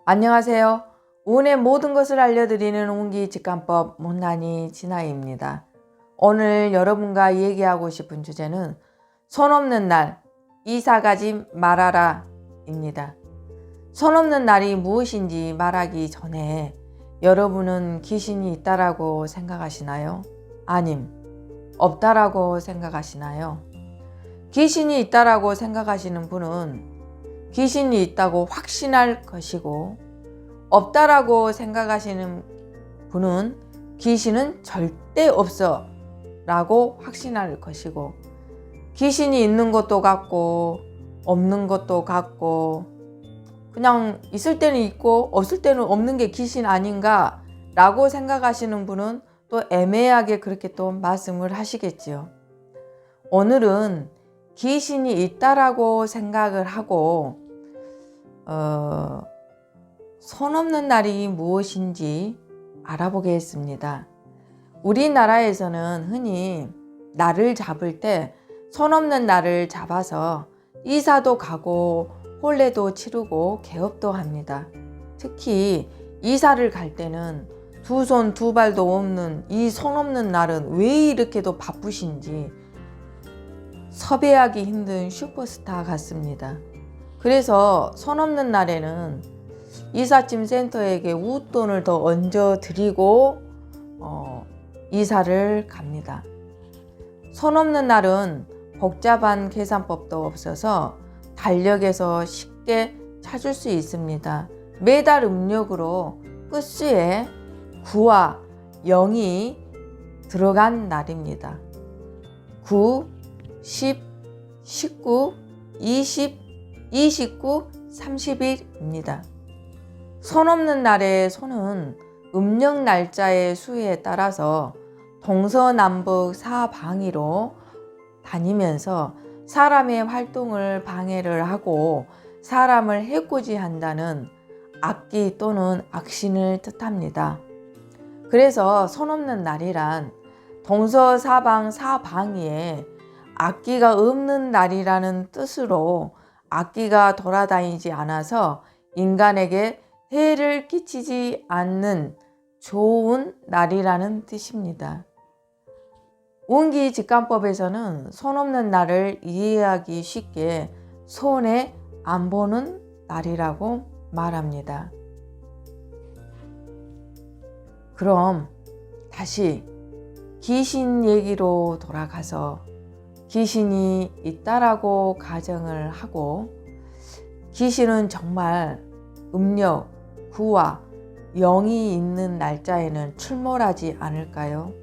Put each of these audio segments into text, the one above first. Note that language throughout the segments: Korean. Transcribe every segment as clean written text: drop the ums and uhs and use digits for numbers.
안녕하세요. 운의 모든 것을 알려드리는 운기직감법 못난이 진아입니다. 오늘 여러분과 얘기하고 싶은 주제는 손 없는 날 이사 가지 말아라 입니다. 손 없는 날이 무엇인지 말하기 전에 여러분은 귀신이 있다라고 생각하시나요? 아님 없다라고 생각하시나요? 귀신이 있다라고 생각하시는 분은 귀신이 있다고 확신할 것이고, 없다라고 생각하시는 분은 귀신은 절대 없어 라고 확신할 것이고, 귀신이 있는 것도 같고 없는 것도 같고 그냥 있을 때는 있고 없을 때는 없는 게 귀신 아닌가 라고 생각하시는 분은 또 애매하게 그렇게 또 말씀을 하시겠지요. 오늘은 귀신이 있다라고 생각을 하고 손 없는 날이 무엇인지 알아보겠습니다. 우리나라에서는 흔히 날을 잡을 때 손 없는 날을 잡아서 이사도 가고 혼례도 치르고 개업도 합니다. 특히 이사를 갈 때는 두 손 두 발도 없는 이 손 없는 날은 왜 이렇게도 바쁘신지 섭외하기 힘든 슈퍼스타 같습니다. 그래서 손 없는 날에는 이삿짐 센터에게 웃돈을 더 얹어 드리고 이사를 갑니다. 손 없는 날은 복잡한 계산법도 없어서 달력에서 쉽게 찾을 수 있습니다. 매달 음력으로 끝수에 9와 0이 들어간 날입니다. 9, 10, 19, 20, 29, 30일입니다. 손 없는 날의 손은 음력 날짜의 수에 따라서 동서남북 사방위로 다니면서 사람의 활동을 방해를 하고 사람을 해코지한다는 악기 또는 악신을 뜻합니다. 그래서 손 없는 날이란 동서사방 사방위에 악기가 없는 날이라는 뜻으로 악기가 돌아다니지 않아서 인간에게 해를 끼치지 않는 좋은 날이라는 뜻입니다. 운기직감법에서는 손 없는 날을 이해하기 쉽게 손에 안 보는 날이라고 말합니다. 그럼 다시 귀신 얘기로 돌아가서 귀신이 있다라고 가정을 하고 귀신은 정말 음력 9와 0이 있는 날짜에는 출몰하지 않을까요?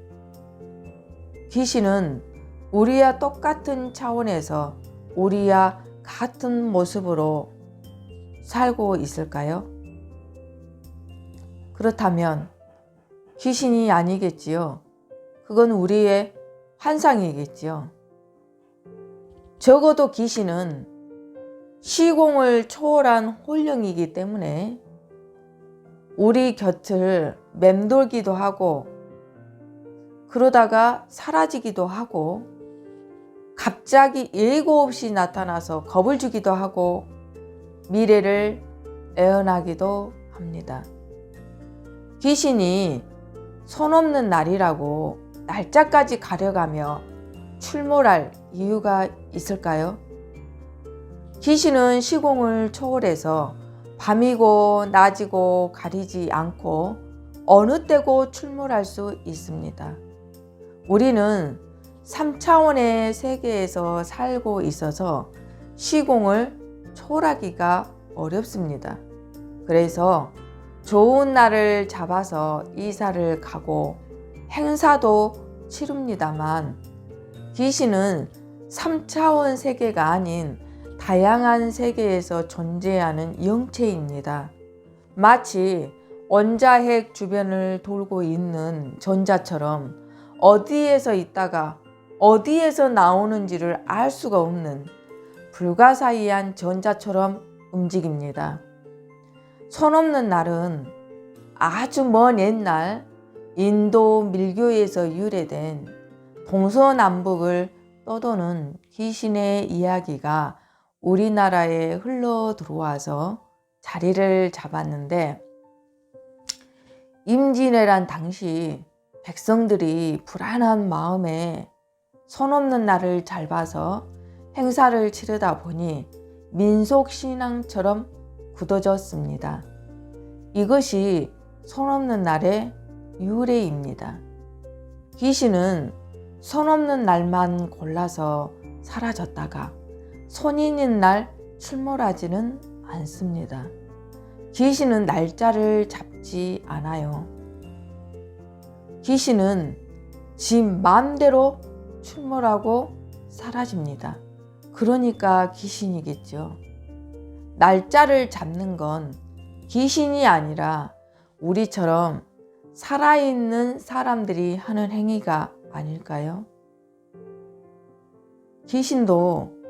귀신은 우리와 똑같은 차원에서 우리와 같은 모습으로 살고 있을까요? 그렇다면 귀신이 아니겠지요. 그건 우리의 환상이겠지요. 적어도 귀신은 시공을 초월한 혼령이기 때문에 우리 곁을 맴돌기도 하고 그러다가 사라지기도 하고 갑자기 예고 없이 나타나서 겁을 주기도 하고 미래를 예언하기도 합니다. 귀신이 손 없는 날이라고 날짜까지 가려가며 출몰할 이유가 있을까요? 귀신은 시공을 초월해서 밤이고 낮이고 가리지 않고 어느 때고 출몰할 수 있습니다. 우리는 3차원의 세계에서 살고 있어서 시공을 초월하기가 어렵습니다. 그래서 좋은 날을 잡아서 이사를 가고 행사도 치릅니다만 귀신은 3차원 세계가 아닌 다양한 세계에서 존재하는 영체입니다. 마치 원자핵 주변을 돌고 있는 전자처럼 어디에서 있다가 어디에서 나오는지를 알 수가 없는 불가사의한 전자처럼 움직입니다. 손 없는 날은 아주 먼 옛날 인도 밀교에서 유래된 동서남북을 떠도는 귀신의 이야기가 우리나라에 흘러 들어와서 자리를 잡았는데 임진왜란 당시 백성들이 불안한 마음에 손 없는 날을 잘 봐서 행사를 치르다 보니 민속신앙처럼 굳어졌습니다. 이것이 손 없는 날의 유래입니다. 귀신은 손 없는 날만 골라서 사라졌다가 손 있는 날 출몰하지는 않습니다. 귀신은 날짜를 잡지 않아요. 귀신은 지 마음대로 출몰하고 사라집니다. 그러니까 귀신이겠죠. 날짜를 잡는 건 귀신이 아니라 우리처럼 살아있는 사람들이 하는 행위가 아닐까요? 귀신도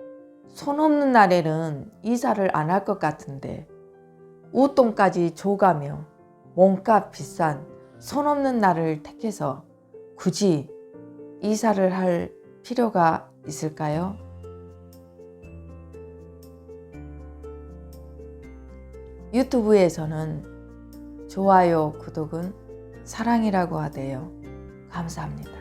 손 없는 날에는 이사를 안 할 것 같은데 웃돈까지 줘가며 몸값 비싼 손 없는 날을 택해서 굳이 이사를 할 필요가 있을까요? 유튜브에서는 좋아요, 구독은 사랑이라고 하대요. 감사합니다.